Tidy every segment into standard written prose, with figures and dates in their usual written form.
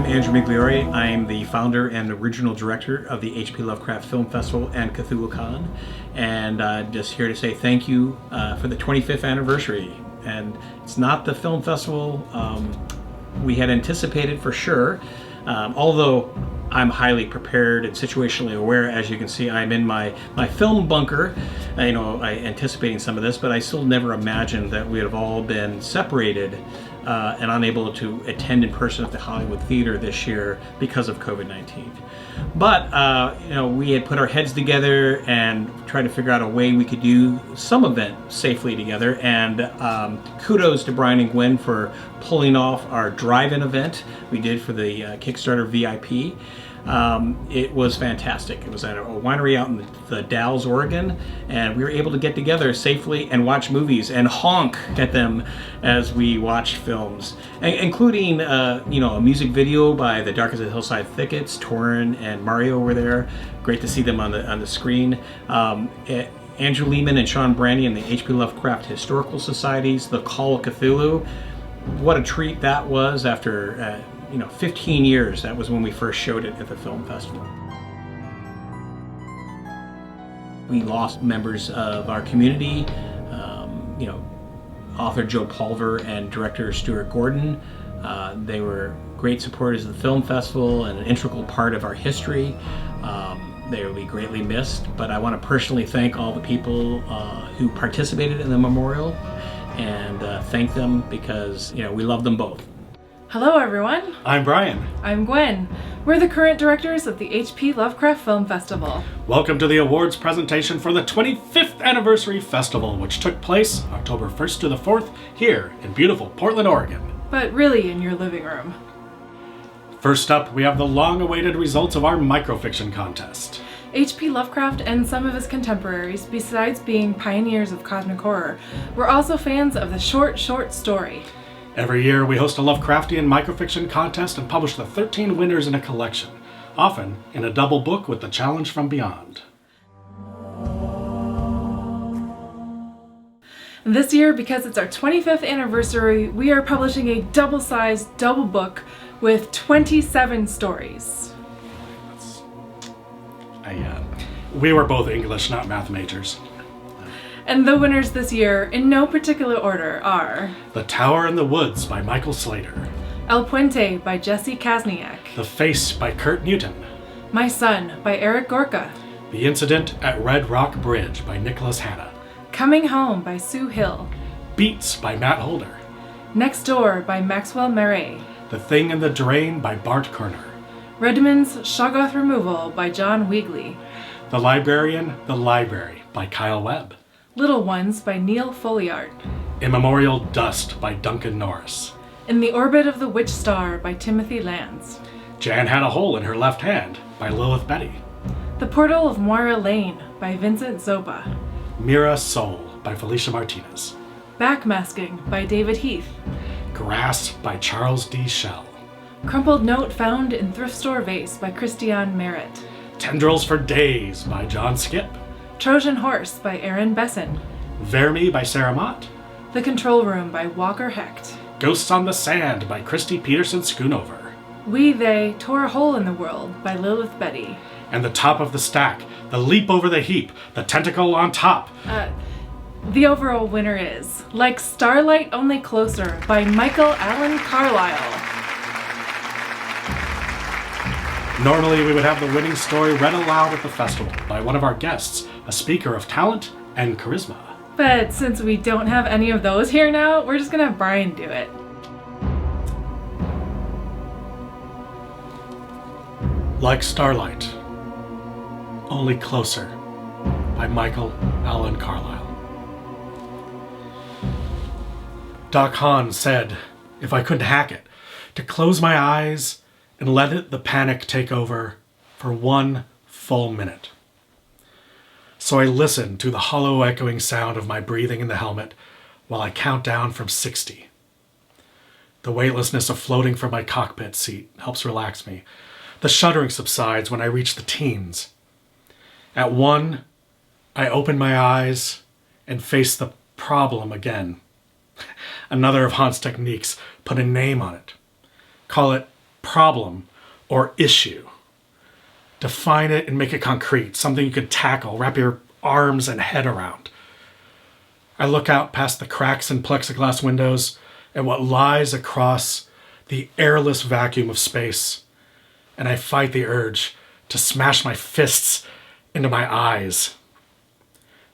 I'm Andrew Migliore. I'm the founder and original director of the H.P. Lovecraft Film Festival and Cthulhu Con, and just here to say thank you for the 25th anniversary. And it's not the film festival we had anticipated for sure, although I'm highly prepared and situationally aware. As you can see, I'm in my film bunker, I anticipating some of this, but I still never imagined that we would have all been separated and unable to attend in person at the Hollywood Theater this year because of COVID-19. But we had put our heads together and tried to figure out a way we could do some event safely together. And kudos to Brian and Gwen for pulling off our drive-in event we did for the Kickstarter VIP. It was fantastic. It was at a winery out in the Dalles, Oregon, and we were able to get together safely and watch movies and honk at them as we watched films, including a music video by the Dark as the Hillside Thickets. Torin and Mario were there. Great to see them on the screen. Andrew Lehman and Sean Brandy and the H.P. Lovecraft Historical Society's The Call of Cthulhu. What a treat that was after 15 years. That was when we first showed it at the film festival. We lost members of our community, author Joe Pulver and director Stuart Gordon. They were great supporters of the film festival and an integral part of our history. They will be greatly missed, but I want to personally thank all the people who participated in the memorial and thank them because we love them both. Hello everyone. I'm Brian. I'm Gwen. We're the current directors of the H.P. Lovecraft Film Festival. Welcome to the awards presentation for the 25th Anniversary Festival, which took place October 1st to the 4th here in beautiful Portland, Oregon. But really in your living room. First up, we have the long-awaited results of our microfiction contest. H.P. Lovecraft and some of his contemporaries, besides being pioneers of cosmic horror, were also fans of the short story. Every year, we host a Lovecraftian microfiction contest and publish the 13 winners in a collection, often in a double book with the challenge from beyond. This year, because it's our 25th anniversary, we are publishing a double-sized double book with 27 stories. We were both English, not math majors. And the winners this year, in no particular order, are The Tower in the Woods by Michael Slater. El Puente by Jesse Kasniak. The Face by Kurt Newton. My Son by Eric Gorka. The Incident at Red Rock Bridge by Nicholas Hanna. Coming Home by Sue Hill. Beats by Matt Holder. Next Door by Maxwell Murray. The Thing in the Drain by Bart Kerner. Redmond's Shoggoth Removal by John Weagley. The Librarian, The Library by Kyle Webb. Little Ones by Neil Folliart. Immemorial Dust by Duncan Norris. In the Orbit of the Witch Star by Timothy Lance. Jan Had a Hole in Her Left Hand by Lilith Betty. The Portal of Moira Lane by Vincent Zoba. Mira Soul by Felicia Martinez. Backmasking by David Heath. Grass by Charles D. Schell. Crumpled Note Found in Thrift Store Vase by Christiane Merritt. Tendrils for Days by John Skip. Trojan Horse by Aaron Besson. Vermi by Sarah Mott. The Control Room by Walker Hecht. Ghosts on the Sand by Christy Peterson Schoonover. We They Tore a Hole in the World by Lilith Betty. And The Top of the Stack, The Leap Over the Heap, The Tentacle on Top. The overall winner is Like Starlight Only Closer by Michael Allen Carlisle. Normally, we would have the winning story read aloud at the festival by one of our guests, a speaker of talent and charisma. But since we don't have any of those here now, we're just gonna have Brian do it. Like Starlight, Only Closer by Michael Allen Carlisle. Doc Hahn said, if I couldn't hack it, to close my eyes and let the panic take over for 1 full minute. So I listened to the hollow echoing sound of my breathing in the helmet while I count down from 60. The weightlessness of floating from my cockpit seat helps relax me. The shuddering subsides when I reach the teens. At 1, I open my eyes and face the problem again. Another of Hahn's techniques, put a name on it. Call it problem or issue. Define it and make it concrete, something you could tackle, wrap your arms and head around. I look out past the cracks in plexiglass windows at what lies across the airless vacuum of space, and I fight the urge to smash my fists into my eyes.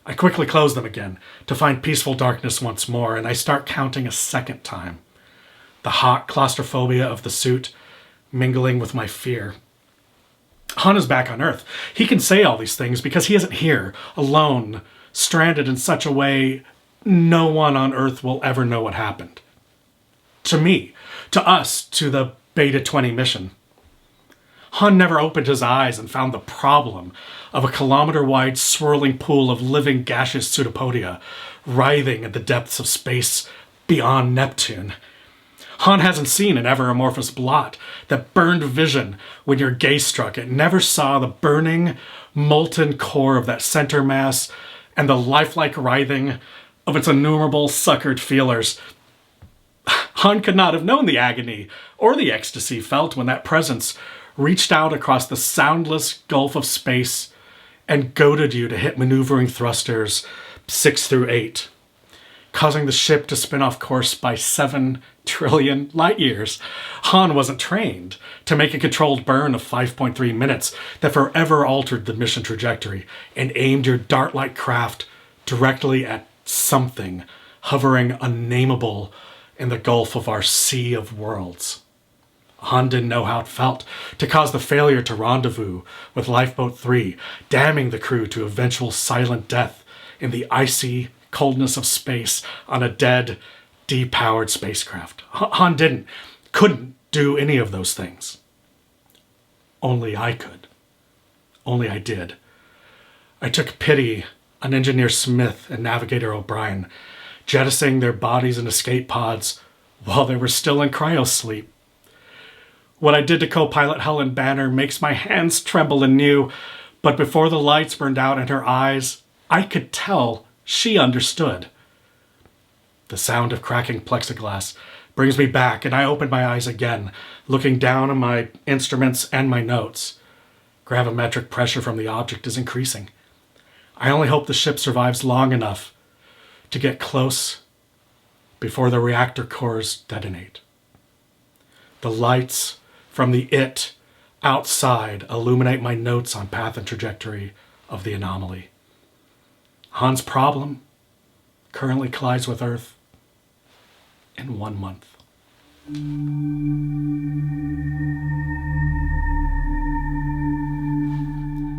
I quickly close them again to find peaceful darkness once more, and I start counting a second time. The hot claustrophobia of the suit mingling with my fear. Han is back on Earth. He can say all these things because he isn't here, alone, stranded in such a way no one on Earth will ever know what happened. To me, to us, to the Beta 20 mission. Han never opened his eyes and found the problem of a kilometer-wide swirling pool of living gaseous pseudopodia writhing at the depths of space beyond Neptune. Han hasn't seen an ever-amorphous blot that burned vision when your gaze struck it, never saw the burning, molten core of that center mass and the lifelike writhing of its innumerable suckered feelers. Han could not have known the agony or the ecstasy felt when that presence reached out across the soundless gulf of space and goaded you to hit maneuvering thrusters 6 through 8, causing the ship to spin off course by 7 trillion light years. Han wasn't trained to make a controlled burn of 5.3 minutes that forever altered the mission trajectory and aimed your dart-like craft directly at something hovering unnameable in the gulf of our sea of worlds. Han didn't know how it felt to cause the failure to rendezvous with Lifeboat 3, damning the crew to eventual silent death in the icy coldness of space on a dead, depowered spacecraft. Han couldn't do any of those things. Only I could. Only I did. I took pity on Engineer Smith and Navigator O'Brien, jettisoning their bodies in escape pods while they were still in cryosleep. What I did to co-pilot Helen Banner makes my hands tremble anew, but before the lights burned out in her eyes, I could tell she understood. The sound of cracking plexiglass brings me back, and I open my eyes again, looking down on my instruments and my notes. Gravimetric pressure from the object is increasing. I only hope the ship survives long enough to get close before the reactor cores detonate. The lights from the it outside illuminate my notes on path and trajectory of the anomaly. Han's problem currently collides with Earth in 1 month.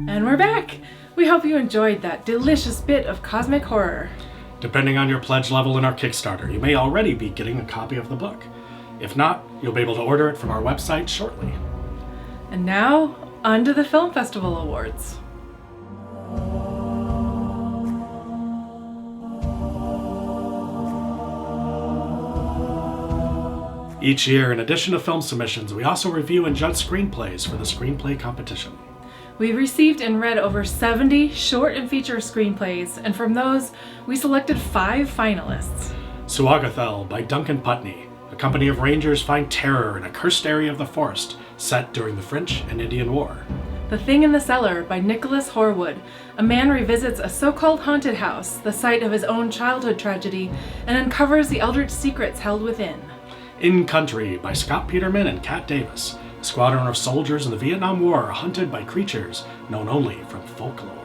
And we're back! We hope you enjoyed that delicious bit of cosmic horror. Depending on your pledge level in our Kickstarter, you may already be getting a copy of the book. If not, you'll be able to order it from our website shortly. And now, on to the Film Festival Awards. Each year, in addition to film submissions, we also review and judge screenplays for the Screenplay competition. We received and read over 70 short and feature screenplays, and from those, we selected 5 finalists. Yog-Sothoth by Duncan Putney. A company of rangers find terror in a cursed area of the forest set during the French and Indian War. The Thing in the Cellar by Nicholas Horwood. A man revisits a so-called haunted house, the site of his own childhood tragedy, and uncovers the eldritch secrets held within. In Country by Scott Peterman and Kat Davis. A squadron of soldiers in the Vietnam War are hunted by creatures known only from folklore.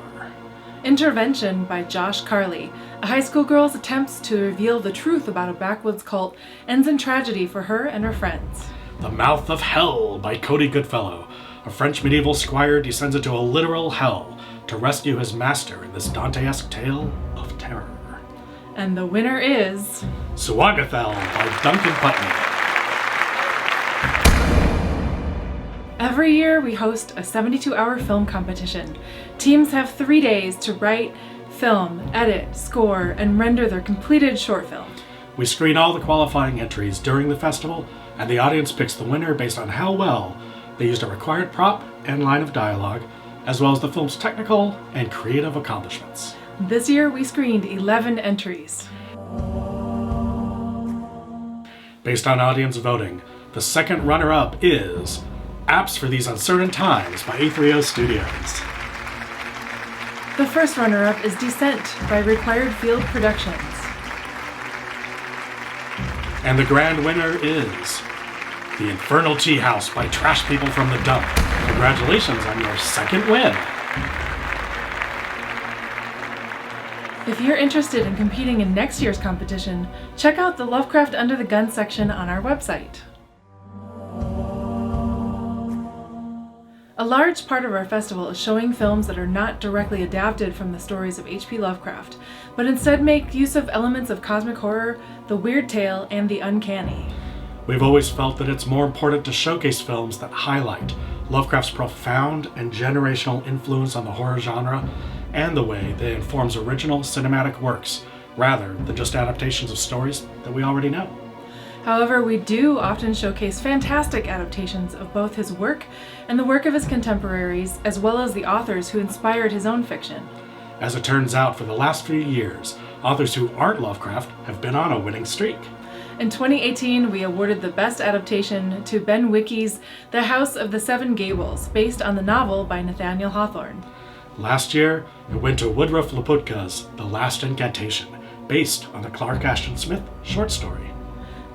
Intervention by Josh Carley. A high school girl's attempts to reveal the truth about a backwoods cult ends in tragedy for her and her friends. The Mouth of Hell by Cody Goodfellow. A French medieval squire descends into a literal hell to rescue his master in this Dante-esque tale of terror. And the winner is... Yog-Sothoth by Duncan Putney. Every year we host a 72-hour film competition. Teams have 3 days to write, film, edit, score, and render their completed short film. We screen all the qualifying entries during the festival, and the audience picks the winner based on how well they used a required prop and line of dialogue, as well as the film's technical and creative accomplishments. This year we screened 11 entries. Based on audience voting, The second runner-up is Apps for These Uncertain Times by A30 Studios. The first runner-up is Descent by Required Field Productions. And the grand winner is The Infernal Tea House by Trash People from the Dump. Congratulations on your second win. If you're interested in competing in next year's competition, check out the Lovecraft Under the Gun section on our website. A large part of our festival is showing films that are not directly adapted from the stories of H.P. Lovecraft, but instead make use of elements of cosmic horror, the weird tale, and the uncanny. We've always felt that it's more important to showcase films that highlight Lovecraft's profound and generational influence on the horror genre and the way that it informs original cinematic works, rather than just adaptations of stories that we already know. However, we do often showcase fantastic adaptations of both his work and the work of his contemporaries, as well as the authors who inspired his own fiction. As it turns out, for the last few years, authors who aren't Lovecraft have been on a winning streak. In 2018, we awarded the best adaptation to Ben Wickey's The House of the Seven Gables, based on the novel by Nathaniel Hawthorne. Last year, it went to Woodruff Laputka's The Last Incantation, based on the Clark Ashton Smith short story.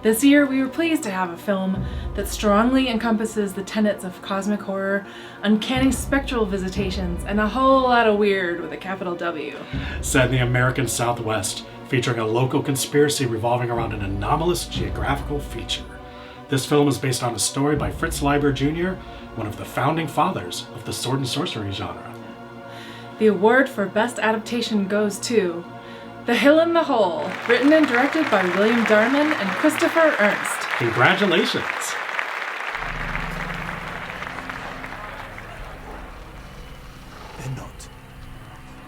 This year, we were pleased to have a film that strongly encompasses the tenets of cosmic horror, uncanny spectral visitations, and a whole lot of weird with a capital W. Set in the American Southwest, featuring a local conspiracy revolving around an anomalous geographical feature. This film is based on a story by Fritz Leiber Jr., one of the founding fathers of the sword and sorcery genre. The award for Best Adaptation goes to The Hill in the Hole, written and directed by William Darman and Christopher Ernst. Congratulations! They're not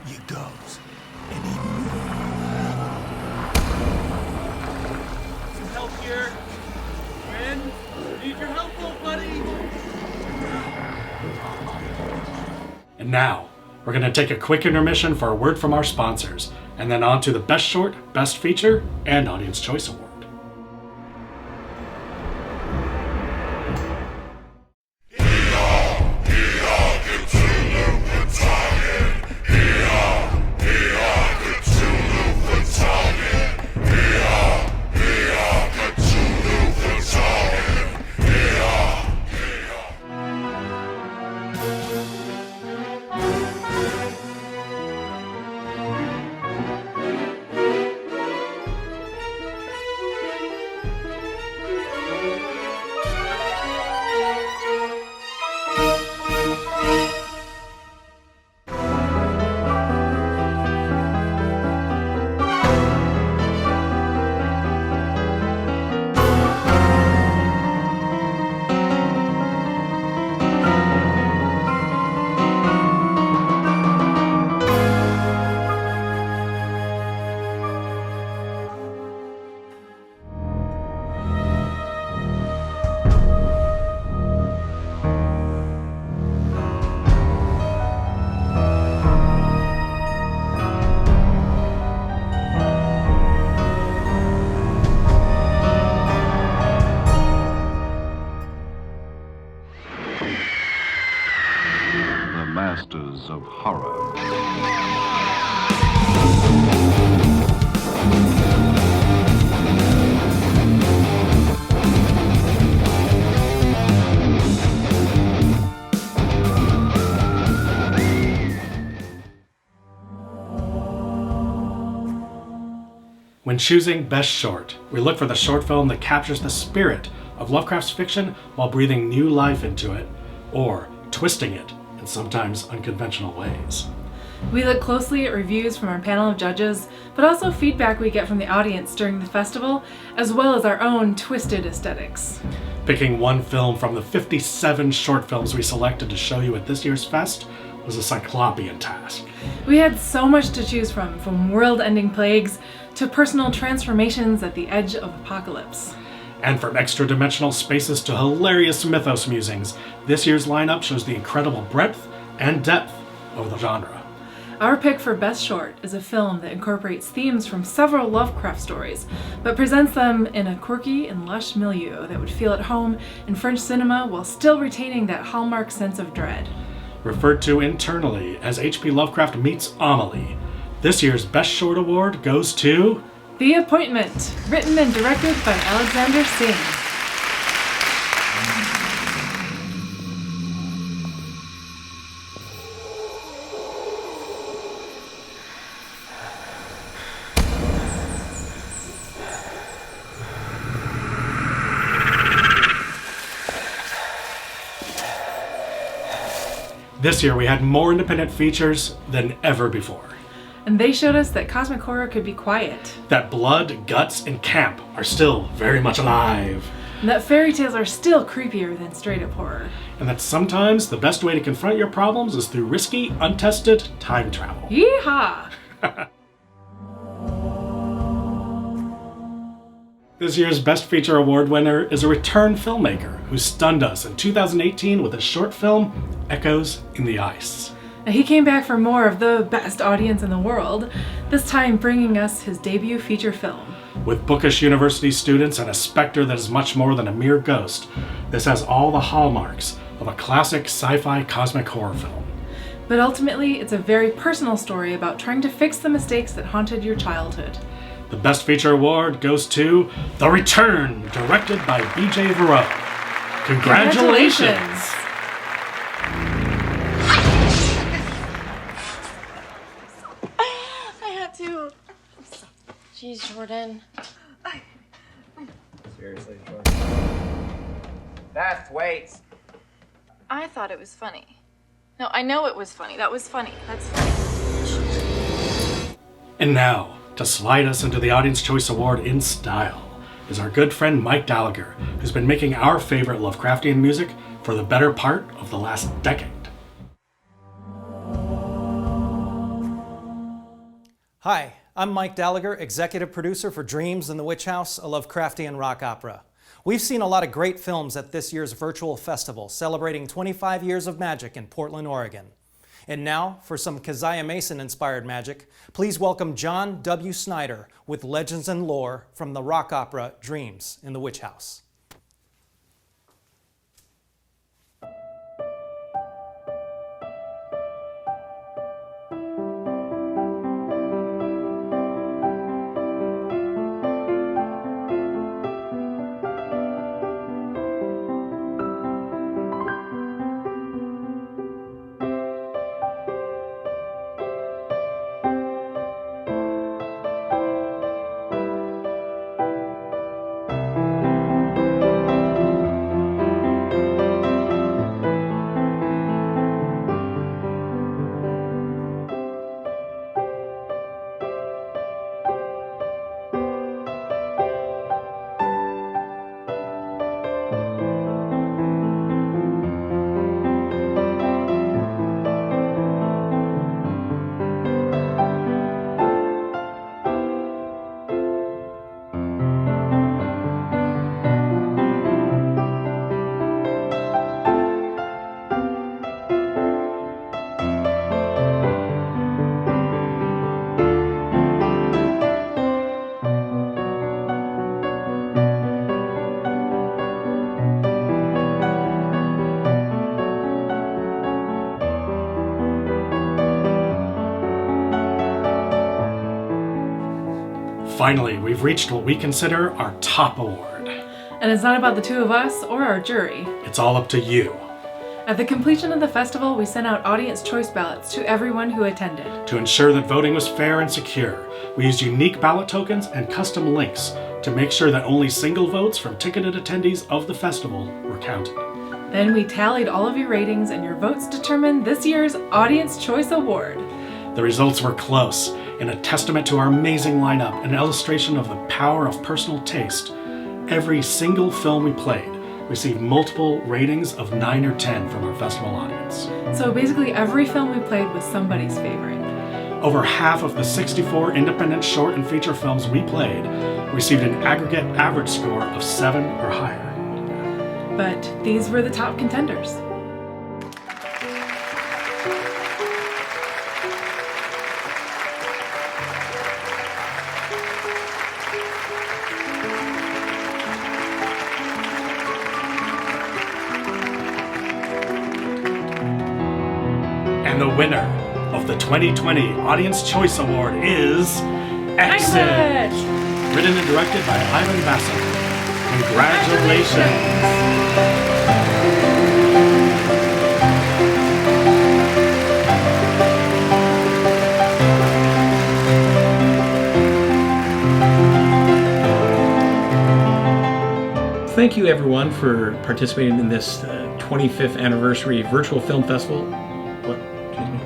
Yog-Sothoth anymore. Some help here. Ren, need your help, little buddy. And now, we're going to take a quick intermission for a word from our sponsors, and then on to the Best Short, Best Feature, and Audience Choice Award. Masters of Horror. When choosing Best Short, we look for the short film that captures the spirit of Lovecraft's fiction while breathing new life into it, or twisting it in sometimes unconventional ways. We look closely at reviews from our panel of judges, but also feedback we get from the audience during the festival, as well as our own twisted aesthetics. Picking one film from the 57 short films we selected to show you at this year's fest was a cyclopean task. We had so much to choose from world-ending plagues to personal transformations at the edge of apocalypse. And from extra-dimensional spaces to hilarious mythos musings, this year's lineup shows the incredible breadth and depth of the genre. Our pick for Best Short is a film that incorporates themes from several Lovecraft stories, but presents them in a quirky and lush milieu that would feel at home in French cinema while still retaining that hallmark sense of dread. Referred to internally as H.P. Lovecraft Meets Amelie, this year's Best Short Award goes to The Appointment, written and directed by Alexander Singh. This year we had more independent features than ever before. And they showed us that cosmic horror could be quiet, That blood, guts, and camp are still very much alive. and that fairy tales are still creepier than straight-up horror. And that sometimes the best way to confront your problems is through risky, untested time travel. Yeehaw! This year's Best Feature Award winner is a return filmmaker who stunned us in 2018 with his short film, Echoes in the Ice. Now, he came back for more of the best audience in the world, this time bringing us his debut feature film. With bookish university students and a specter that is much more than a mere ghost, this has all the hallmarks of a classic sci-fi cosmic horror film. But ultimately, it's a very personal story about trying to fix the mistakes that haunted your childhood. The Best Feature Award goes to The Return, directed by B.J. Varro. Congratulations! I had to. Jeez, Jordan. Seriously, Jordan. Beth, wait. I thought it was funny. No, I know it was funny. That was funny. That's funny. And now, to slide us into the Audience Choice Award in style, is our good friend Mike Gallagher, who's been making our favorite Lovecraftian music for the better part of the last decade. Hi, I'm Mike Gallagher, executive producer for Dreams in the Witch House, a Lovecraftian rock opera. We've seen a lot of great films at this year's virtual festival, celebrating 25 years of magic in Portland, Oregon. And now, for some Keziah Mason-inspired magic, please welcome John W. Snyder with Legends and Lore from the rock opera Dreams in the Witch House. Finally, we've reached what we consider our top award. And it's not about the two of us or our jury. It's all up to you. At the completion of the festival, we sent out audience choice ballots to everyone who attended. To ensure that voting was fair and secure, we used unique ballot tokens and custom links to make sure that only single votes from ticketed attendees of the festival were counted. Then we tallied all of your ratings, and your votes determined this year's Audience Choice Award. The results were close, and a testament to our amazing lineup and an illustration of the power of personal taste. Every single film we played received multiple ratings of 9 or 10 from our festival audience. So basically every film we played was somebody's favorite. Over half of the 64 independent short and feature films we played received an aggregate average score of 7 or higher. But these were the top contenders. And the winner of the 2020 Audience Choice Award is Exit! Written and directed by Ivan Basso. Congratulations! Thank you, everyone, for participating in this 25th anniversary virtual film festival. What? Excuse me.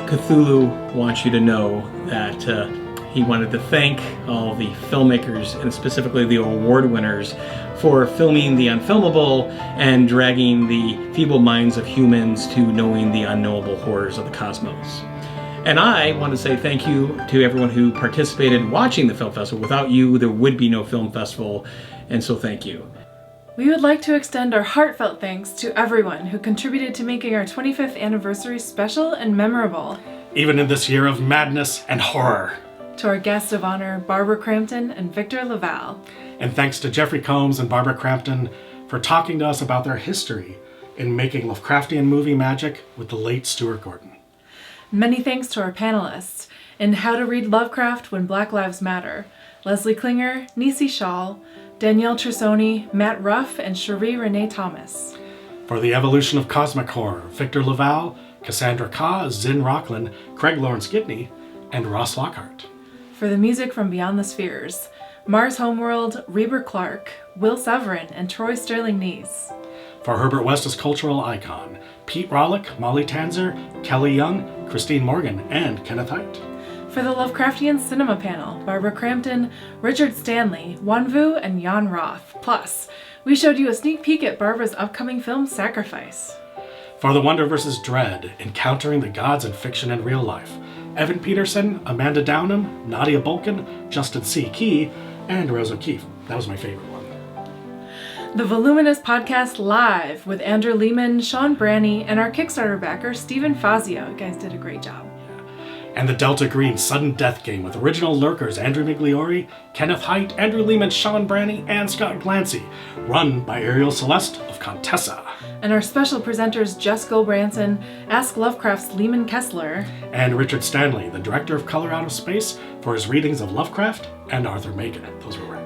Cthulhu wants you to know that he wanted to thank all the filmmakers, and specifically the award winners, for filming the unfilmable and dragging the feeble minds of humans to knowing the unknowable horrors of the cosmos. And I want to say thank you to everyone who participated watching the film festival. Without you, there would be no film festival, and so thank you. We would like to extend our heartfelt thanks to everyone who contributed to making our 25th anniversary special and memorable. Even in this year of madness and horror. To our guests of honor, Barbara Crampton and Victor LaValle. And thanks to Jeffrey Combs and Barbara Crampton for talking to us about their history in making Lovecraftian movie magic with the late Stuart Gordon. Many thanks to our panelists in How to Read Lovecraft When Black Lives Matter, Leslie Klinger, Nisi Schall, Danielle Trussoni, Matt Ruff, and Cherie Renee Thomas. For the evolution of cosmic horror, Victor LaValle, Cassandra Kah, Zinn Rockland, Craig Lawrence Gitney, and Ross Lockhart. For the music from Beyond the Spheres, Mars Homeworld, Reber Clark, Will Severin, and Troy Sterling Neese. For Herbert West's cultural icon, Pete Rollick, Molly Tanzer, Kelly Young, Christine Morgan, and Kenneth Hite. For the Lovecraftian Cinema Panel, Barbara Crampton, Richard Stanley, Wanvu, and Jan Roth. Plus, we showed you a sneak peek at Barbara's upcoming film, Sacrifice. For The Wonder vs. Dread, Encountering the Gods in Fiction and Real Life, Evan Peterson, Amanda Downham, Nadia Bolkin, Justin C. Key, and Rose O'Keefe. That was my favorite one. The Voluminous Podcast Live with Andrew Lehman, Sean Branney, and our Kickstarter backer, Stephen Fazio. You guys did a great job. And the Delta Green Sudden Death Game with original lurkers Andrew Migliori, Kenneth Hite, Andrew Lehman, Sean Branney, and Scott Glancy, run by Ariel Celeste of Contessa. And our special presenters Jess Gulbranson, Ask Lovecraft's Lehman Kessler, and Richard Stanley, the director of Color Out of Space, for his readings of Lovecraft and Arthur Machen. Those were rad.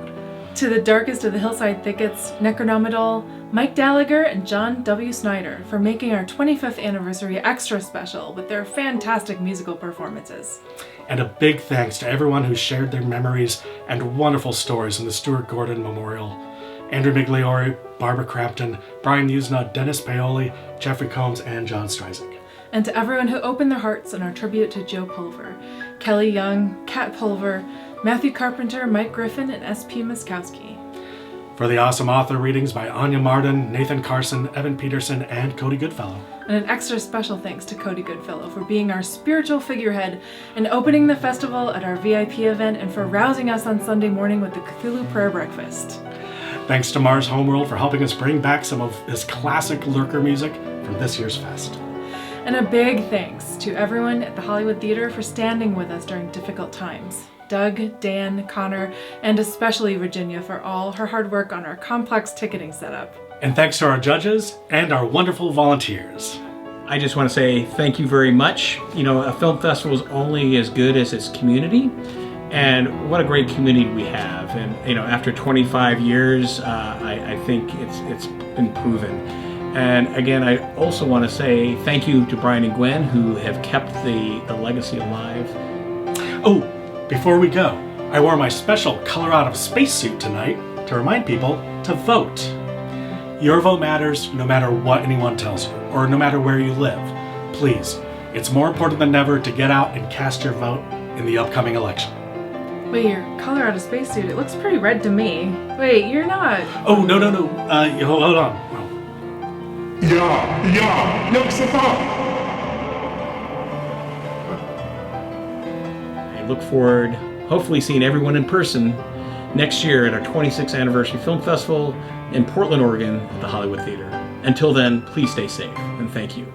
To the Darkest of the Hillside Thickets, Necronomidol, Mike Gallagher, and John W. Snyder for making our 25th anniversary extra special with their fantastic musical performances. And a big thanks to everyone who shared their memories and wonderful stories in the Stuart Gordon Memorial. Andrew Migliori, Barbara Crampton, Brian Usna, Dennis Paoli, Jeffrey Combs, and John Stryzik. And to everyone who opened their hearts in our tribute to Joe Pulver, Kelly Young, Kat Pulver, Matthew Carpenter, Mike Griffin, and S.P. Muskowski. For the awesome author readings by Anya Marden, Nathan Carson, Evan Peterson, and Cody Goodfellow. And an extra special thanks to Cody Goodfellow for being our spiritual figurehead and opening the festival at our VIP event and for rousing us on Sunday morning with the Cthulhu Prayer Breakfast. Thanks to Mars Homeworld for helping us bring back some of this classic lurker music from this year's fest. And a big thanks to everyone at the Hollywood Theater for standing with us during difficult times. Doug, Dan, Connor, and especially Virginia for all her hard work on our complex ticketing setup. And thanks to our judges and our wonderful volunteers. I just want to say thank you very much. You know, a film festival is only as good as its community, and what a great community we have. And you know, after 25 years, I think it's been proven. And again, I also want to say thank you to Brian and Gwen, who have kept the legacy alive. Oh, before we go, I wore my special Color Out of Space suit tonight to remind people to vote. Your vote matters no matter what anyone tells you, or no matter where you live. Please, it's more important than ever to get out and cast your vote in the upcoming election. Wait, your Color Out of Space suit, it looks pretty red to me. Wait, you're not. Oh, no. Hold on. Yog-Sothoth! I look forward, hopefully seeing everyone in person next year at our 26th anniversary film festival in Portland, Oregon at the Hollywood Theater. Until then, please stay safe, and thank you.